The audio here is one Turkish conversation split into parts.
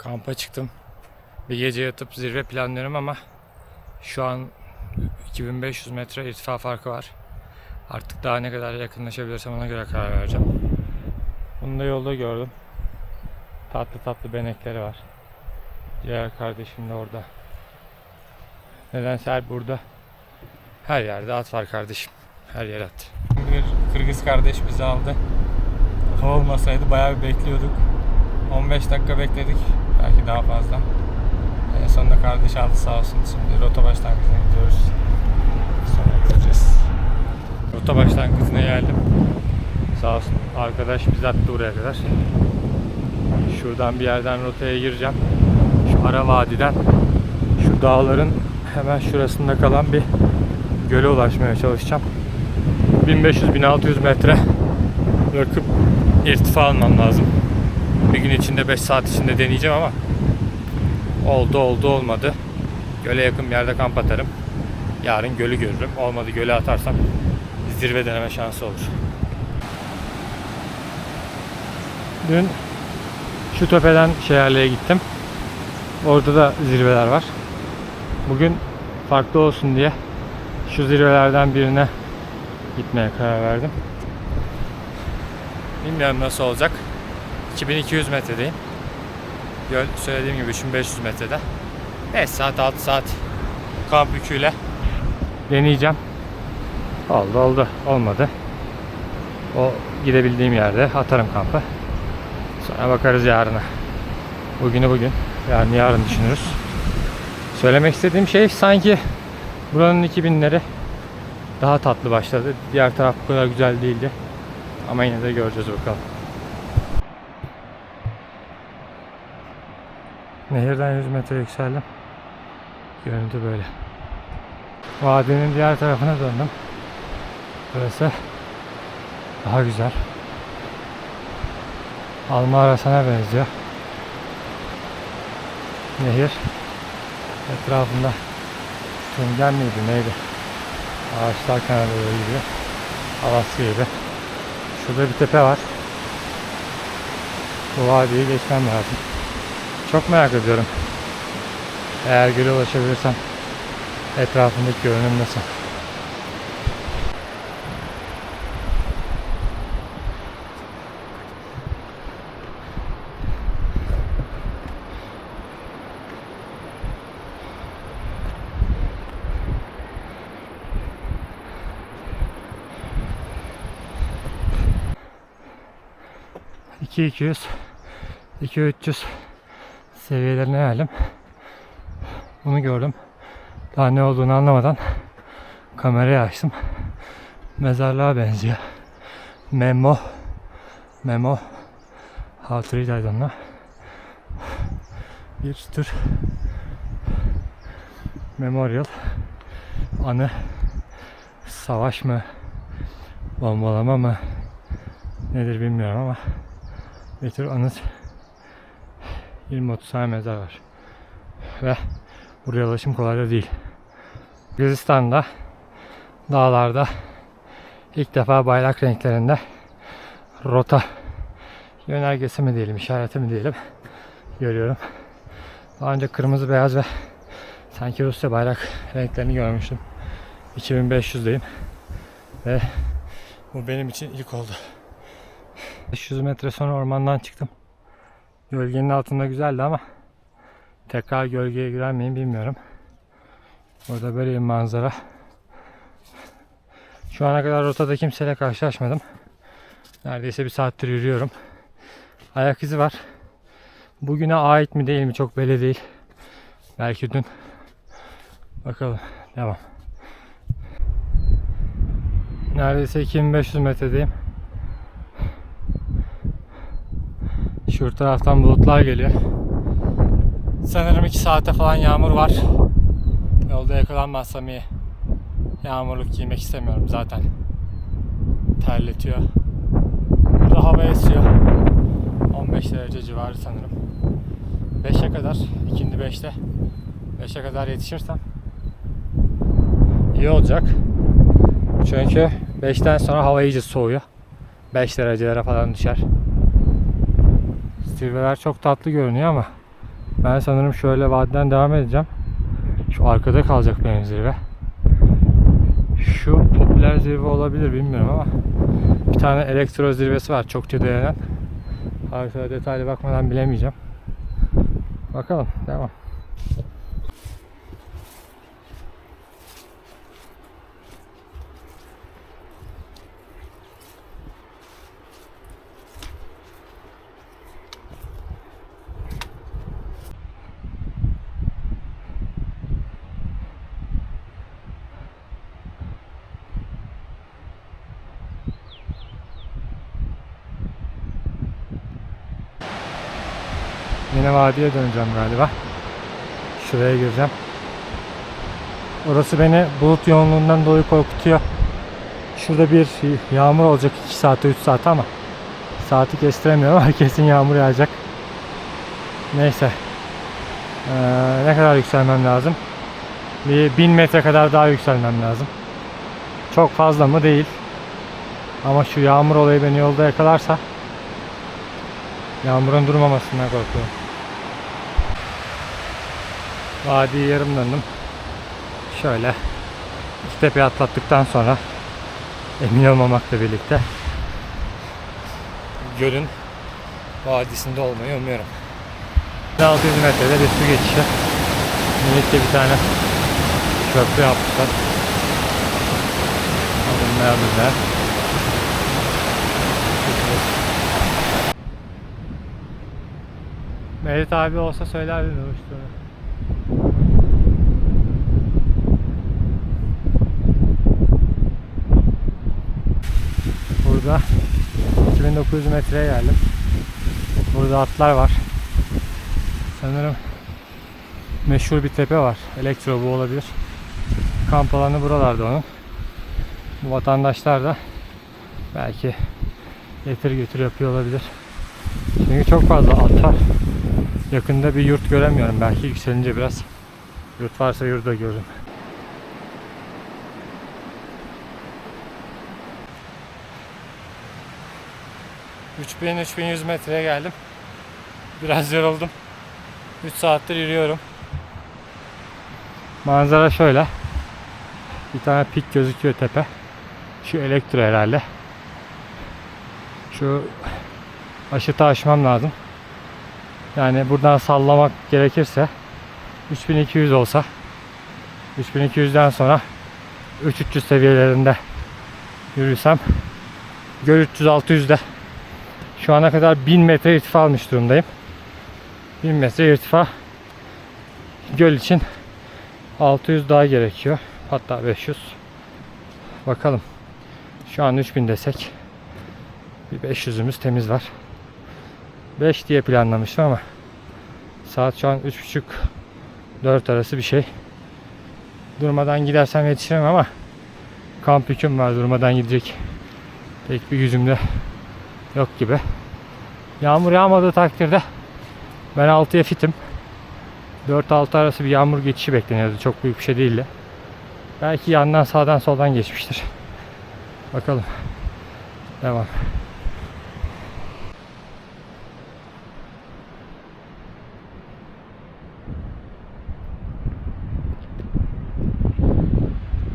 Kampa çıktım. Bir gece yatıp zirve planlıyorum ama şu an 2500 metre irtifa farkı var. Artık daha ne kadar yakınlaşabilirsem ona göre karar vereceğim. Bunu da yolda gördüm. Tatlı tatlı benekleri var. Diğer kardeşim de orada. Nedense burada her yerde at var kardeşim. Her yer at. Bir Kırgız kardeş bizi aldı. Hava olmasaydı bayağı bir bekliyorduk. 15 dakika bekledik. Belki daha fazla. En sonunda kardeş aldı sağ olsun. Şimdi rota başlangıcına gidiyoruz. Sonra gideceğiz. Rota başlangıcına geldim. Sağ olsun arkadaş bizi attı buraya kadar. Şuradan bir yerden rotaya gireceğim. Şu ara vadiden şu dağların hemen şurasında kalan bir göle ulaşmaya çalışacağım. 1500-1600 metre bırakıp irtifa almam lazım. Bir gün içinde 5 saat içinde deneyeceğim ama oldu olmadı. Göle yakın bir yerde kamp atarım. Yarın gölü görürüm. Olmadı göle atarsam zirve deneme şansı olur. Dün şu tepeden şelaleye gittim. Orada da zirveler var. Bugün farklı olsun diye şu zirvelerden birine gitmeye karar verdim. Bilmiyorum nasıl olacak. 2200 metredeyim. Göl söylediğim gibi 3500 metrede. 5 saat 6 saat kamp yüküyle deneyeceğim. Oldu olmadı. O gidebildiğim yerde atarım kampı. Sonra bakarız yarına. Bugünü bugün, yarın düşünürüz. Söylemek istediğim şey sanki buranın 2000'leri daha tatlı başladı. Diğer taraf bu kadar güzel değildi. Ama yine de göreceğiz bakalım. Nehirden 100 metre yükseldim. Görüntü böyle. Vadinin diğer tarafına döndüm. Burası daha güzel. Alma arasına benziyor. Nehir etrafında tüngen miydi neydi? Ağaçlar kenarda böyle gidiyor. Havası gibi. Şurada bir tepe var. Bu vadiyi geçmem lazım. Çok merak ediyorum. Eğer göle ulaşabilirsem etrafındaki görünüm nasıl? $2,200, $2,300 seviyelerine geldim. Bunu gördüm. Daha ne olduğunu anlamadan kamerayı açtım. Mezarlığa benziyor. Memo. How to read I don't know. Bir tür memorial. Anı. Savaş mı? Bombalama mı? Nedir bilmiyorum ama bir tür anıt. 20-30 tane mezar var. Ve buraya ulaşım kolay da değil. Gürcistan'da dağlarda ilk defa bayrak renklerinde rota yönergesi mi diyelim, işareti mi diyelim görüyorum. Daha önce kırmızı, beyaz ve sanki Rusya bayrak renklerini görmüştüm. 2500'deyim ve bu benim için ilk oldu. 500 metre sonra ormandan çıktım. Gölgenin altında güzeldi ama tekrar gölgeye girer miyim bilmiyorum. Burada böyle bir manzara. Şu ana kadar rotada kimseyle karşılaşmadım. Neredeyse bir saattir yürüyorum. Ayak izi var. Bugüne ait mi değil mi çok belli değil. Belki dün. Bakalım. Devam. Neredeyse 2500 metredeyim. Şu taraftan bulutlar geliyor. Sanırım 2 saate falan yağmur var. Yolda yakalanmazsam iyi. Yağmurluk giymek istemiyorum zaten. Terletiyor. Burada hava esiyor. 15 derece civarı sanırım. 5'e kadar, ikindi 5'te 5'e kadar yetişirsem iyi olacak. Çünkü 5'ten sonra hava iyice soğuyor. 5 derecelere falan düşer. Zirveler çok tatlı görünüyor ama Ben sanırım şöyle vadiden devam edeceğim. Şu arkada kalacak benim zirve. Şu popüler zirve olabilir bilmiyorum ama bir tane elektro zirvesi var çokça dayanan. Haritada detaylı bakmadan bilemeyeceğim. Bakalım, devam. Yine vadiye döneceğim galiba. Şuraya gireceğim. Orası beni bulut yoğunluğundan dolayı korkutuyor. Şurada bir yağmur olacak 2 saate 3 saate ama saati kestiremiyorum ama kesin yağmur yağacak. Neyse. Ne kadar yükselmem lazım? Bir 1000 metre kadar daha yükselmem lazım. Çok fazla mı? Değil. Ama şu yağmur olayı beni yolda yakalarsa yağmurun durmamasından korkuyorum. Vadiyi yarım döndüm. Şöyle iki tepeyi atlattıktan sonra emin olmamakla birlikte gölün vadisinde olmayı umuyorum. 600 metrede bir su geçişi. Minikçe bir tane köprü yapmışlar. Adımlar. Mehmet abi olsa söylerdi uçtuğunu. Burada 2900 metreye geldim. Burada atlar var. Sanırım meşhur bir tepe var. Elektro bu olabilir. Kamp alanı buralarda onun. Bu vatandaşlar da belki getir götür yapıyor olabilir. Çünkü çok fazla at var. Yakında bir yurt göremiyorum. Belki yükselince biraz yurt varsa yurda görürüm. ...3100 metreye geldim. Biraz yoruldum. 3 saattir yürüyorum. Manzara şöyle. Bir tane pik gözüküyor tepe. Şu elektro herhalde. Şu aşıtı aşmam lazım. Yani buradan sallamak gerekirse 3200 olsa 3200'den sonra 3300 seviyelerinde yürüysem göl 300-600'de şu ana kadar 1000 metre irtifa almış durumdayım. 1000 metre irtifa göl için 600 daha gerekiyor. Hatta 500. Bakalım. Şu an 3000 desek bir 500'ümüz temiz var. 5 diye planlamıştım ama saat şu an 3.30-4 arası bir şey. Durmadan gidersem yetişirim ama kamp yüküm var, durmadan gidecek pek bir yüzümde yok gibi. Yağmur yağmadığı takdirde ben 6'ya fitim. 4-6 arası bir yağmur geçişi bekleniyordu. Çok büyük bir şey değildi. Belki yandan sağdan soldan geçmiştir. Bakalım. Devam.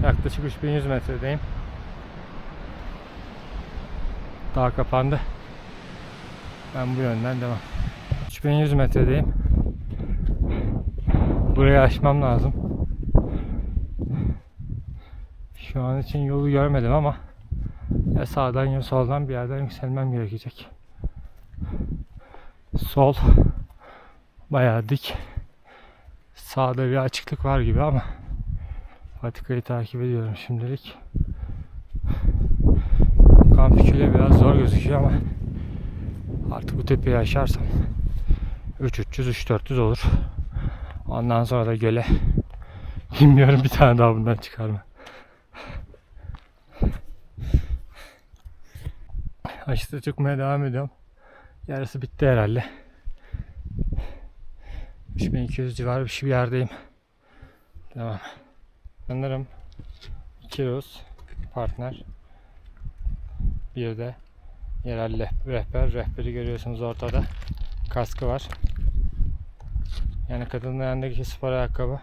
Yaklaşık 3100 metredeyim. Dağ kapandı. Ben bu yönden devam. 3100 metredeyim. Burayı aşmam lazım. Şu an için yolu görmedim ama ya sağdan ya soldan bir yerden yükselmem gerekecek. Sol bayağı dik. Sağda bir açıklık var gibi ama patikayı takip ediyorum şimdilik. Kamp yüküyle biraz zor gözüküyor ama artık bu tepeyi aşarsam 3-300-3-400 olur. Ondan sonra da göle bilmiyorum, bir tane daha bundan çıkar mı? Aşıda çıkmaya devam ediyorum. Yarısı bitti herhalde. 3200 civarı bir yerdeyim. Devam. Sanırım 2 Rus partner. Bir de yerel rehber. Rehberi görüyorsunuz ortada. Kaskı var. Yani kadının ayağındaki spor ayakkabı.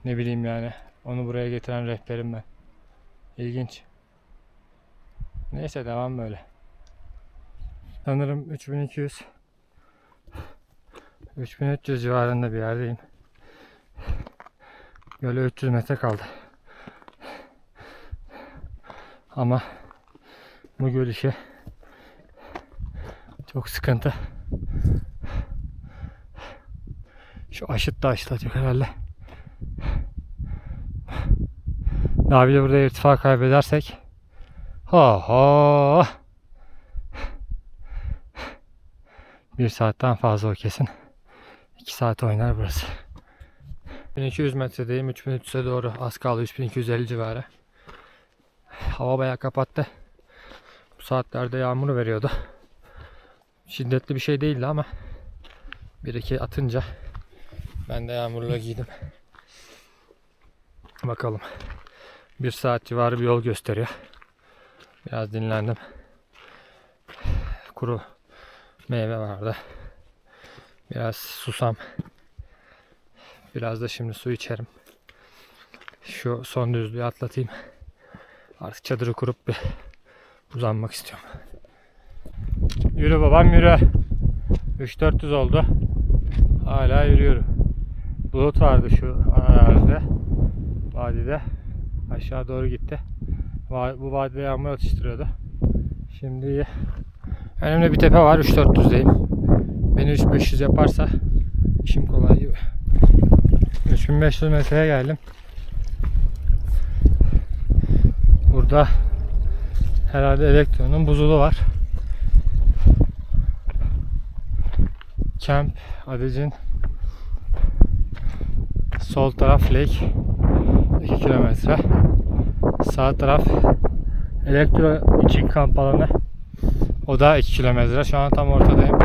Ne bileyim yani. Onu buraya getiren rehberim ben. İlginç. Neyse devam böyle. Sanırım 3300 civarında bir yerdeyim. Göle 300 metre kaldı. Ama bu göl işi çok sıkıntı. Şu aşıt da aşıtacak herhalde. Daha bir de burada irtifa kaybedersek ho 1 saatten fazla o kesin. 2 saat oynar burası. 1200 metredeyim. 3300'e doğru az kaldı. 3250 civarı. Hava bayağı kapattı. Bu saatlerde yağmur veriyordu. Şiddetli bir şey değildi ama bir iki atınca ben de yağmurla giydim. Bakalım. 1 saat civarı bir yol gösteriyor. Biraz dinlendim. Kuru meyve vardı. Biraz susam. Biraz da şimdi su içerim. Şu son düzlüğü atlatayım. Artık çadırı kurup bir uzanmak istiyorum. Yürü babam yürü. 3400 oldu. Hala yürüyorum. Bulut vardı şu arazide. Vadide. Aşağı doğru gitti. Bu vadide yağmur atıştırıyordu. Şimdi iyi. Önümde bir tepe var. 3400'deyim. Beni 3500 yaparsa işim kolay gibi. 3500 metreye geldim. Burada herhalde elektronun buzulu var. Camp Adigin. Sol taraf lake 2 kilometre. Sağ taraf elektro için kamp alanı. O da 2 kilometre. Şu an tam ortadayım.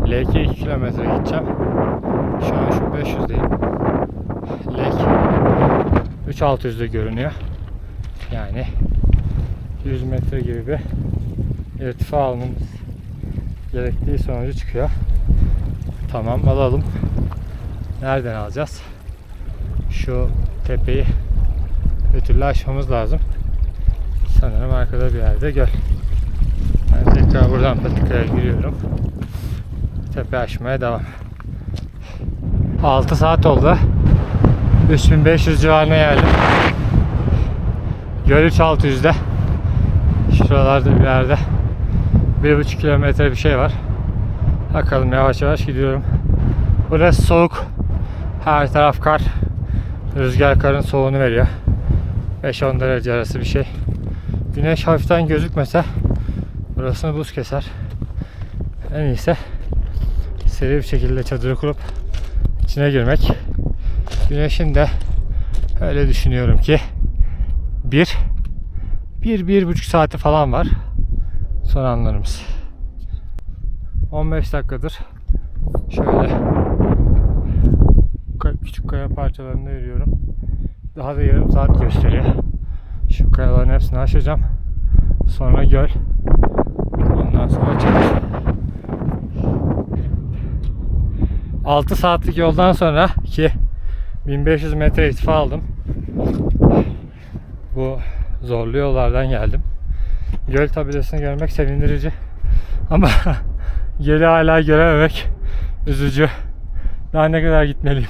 Lake'e 2 kilometre gideceğim. Şu an şu 500'deyim. Lake 3600'de görünüyor. Yani 100 metre gibi bir irtifa almamız gerektiği sonucu çıkıyor. Tamam, alalım. Nereden alacağız? Şu tepeyi bir türlü aşmamız lazım. Sanırım arkada bir yerde göl. Ben tekrar buradan patikaya giriyorum. Tepe aşmaya devam. 6 saat oldu. 3500 civarına geldim. Göl 3600'de. Şuralarda bir yerde 1,5 kilometre bir şey var. Bakalım, yavaş yavaş gidiyorum. Burası soğuk. Her taraf kar. Rüzgar karın soğuğunu veriyor. 5-10 derece arası bir şey. Güneş hafiften gözükmese burasını buz keser. En iyisi seri bir şekilde çadırı kurup içine girmek. Güneşin de öyle düşünüyorum ki 1,5 saati falan var. Son anlarımız. 15 dakikadır şöyle küçük kaya parçalarında yürüyorum. Daha da yarım saat gösteriyor. Şu kayaların hepsini aşacağım. Sonra göl. Ondan sonra çadır. 6 saatlik yoldan sonra ki 1500 metre irtifa aldım. Bu zorlu yollardan geldim. Göl tabelasını görmek sevindirici. Ama gölü hala görememek üzücü. Daha ne kadar gitmeliyim?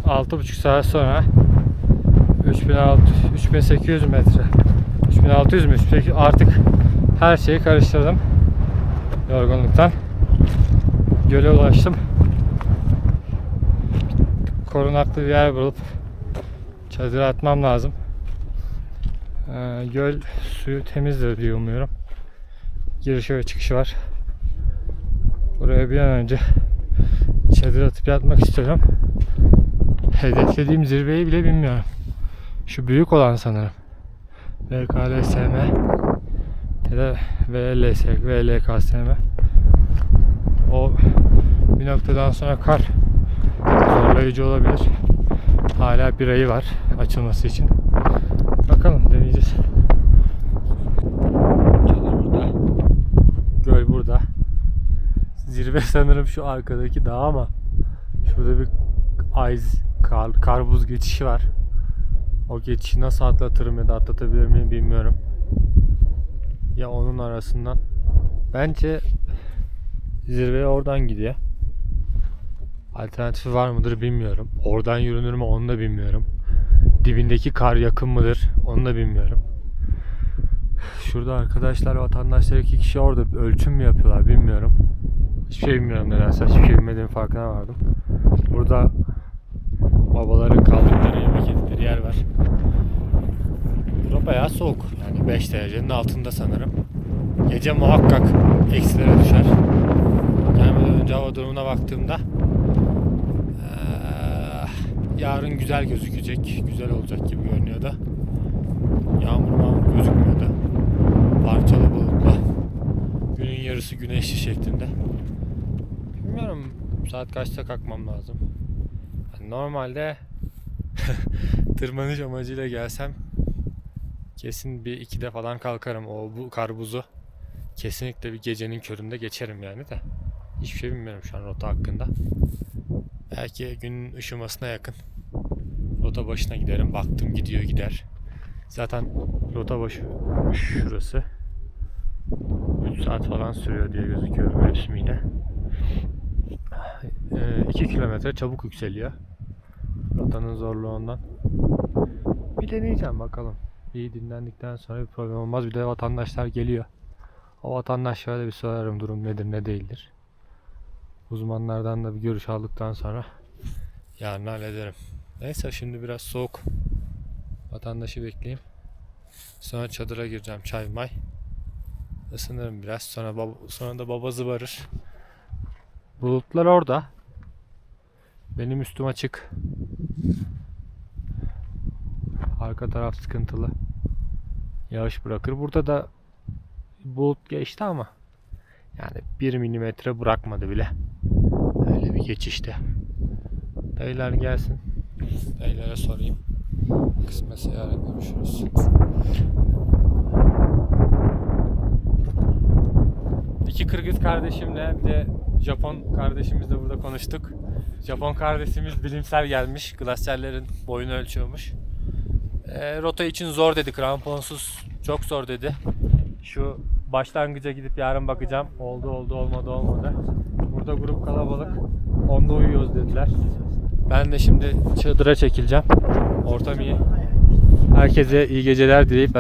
6,5 saat sonra 3800 metre. 3600 mü? Artık her şeyi karıştırdım. Yorgunluktan. Göle ulaştım. Korunaklı bir yer bulup çadır atmam lazım. Göl suyu temizdir diye umuyorum. Girişi ve çıkışı var. Buraya bir an önce çadır atıp yatmak istiyorum. Hedeflediğim zirveyi bile bilmiyorum. Şu büyük olan sanırım. VKLSM ya da VLKSM. O bir noktadan sonra kar zorlayıcı olabilir. Hala bir ayı var açılması için. Bakalım, deneyeceğiz. Çadır burada. Göl burada. Zirve sanırım şu arkadaki dağ ama şurada bir kar buz geçişi var. O geçişi nasıl atlatırım ya da atlatabilir miyim bilmiyorum. Ya onun arasından. Bence zirveye oradan gidiyor. Alternatifi var mıdır bilmiyorum. Oradan yürünür mü onu da bilmiyorum. Dibindeki kar yakın mıdır onu da bilmiyorum. Şurada arkadaşlar, vatandaşlar 2 kişi orada ölçüm mü yapıyorlar bilmiyorum. Hiçbir şey bilmiyorum nedense. Hiçbir şey bilmediğim farkına vardım. Burada babaların kaldıkları, yemek yedikleri yer var. Bura bayağı soğuk. Yani 5 derecenin altında sanırım. Gece muhakkak eksilere düşer. Gelmeden önce hava durumuna baktığımda yarın güzel gözükecek. Güzel olacak gibi görünüyordu. Yağmur gözükmüyordu. Parçalı bulutlu. Günün yarısı güneşli şeklinde. Bilmiyorum saat kaçta kalkmam lazım. Yani normalde tırmanış amacıyla gelsem kesin bir 2'de falan kalkarım. Bu kar buzu kesinlikle bir gecenin köründe geçerim yani de. Hiçbir şey bilmiyorum şu an rota hakkında. Belki günün ışımasına yakın rota başına giderim. Baktım gidiyor gider. Zaten rota başı şurası. 3 saat falan sürüyor diye gözüküyor mevsimiyle. 2 kilometre çabuk yükseliyor. Rotanın zorluğundan. Bir deneyeceğim bakalım. İyi dinlendikten sonra bir problem olmaz. Bir de vatandaşlar geliyor. O vatandaşlara da bir sorarım durum nedir ne değildir. Uzmanlardan da bir görüş aldıktan sonra yarın hallederim. Neyse şimdi biraz soğuk. Vatandaşı bekleyeyim. Sonra çadıra gireceğim, çay may. Isınırım biraz. Sonra da baba zıbarır. Bulutlar orada. Benim üstüm açık. Arka taraf sıkıntılı. Yağış bırakır. Burada da bulut geçti ama yani 1 milimetre bırakmadı bile. Öyle bir geçişte. Dayılar gelsin. Dayılara sorayım. Kısmetse yarın görüşürüz. İki Kırgız kardeşimle bir de Japon kardeşimizle burada konuştuk. Japon kardeşimiz bilimsel gelmiş. Glasyerlerin boyunu ölçüyormuş. Rota için zor dedi. Kramponsuz çok zor dedi. Şu başlangıca gidip yarın bakacağım. Oldu olmadı. Burada grup kalabalık. Onda uyuyoruz dediler. Ben de şimdi çadıra çekileceğim. Ortam iyi. Herkese iyi geceler dileyip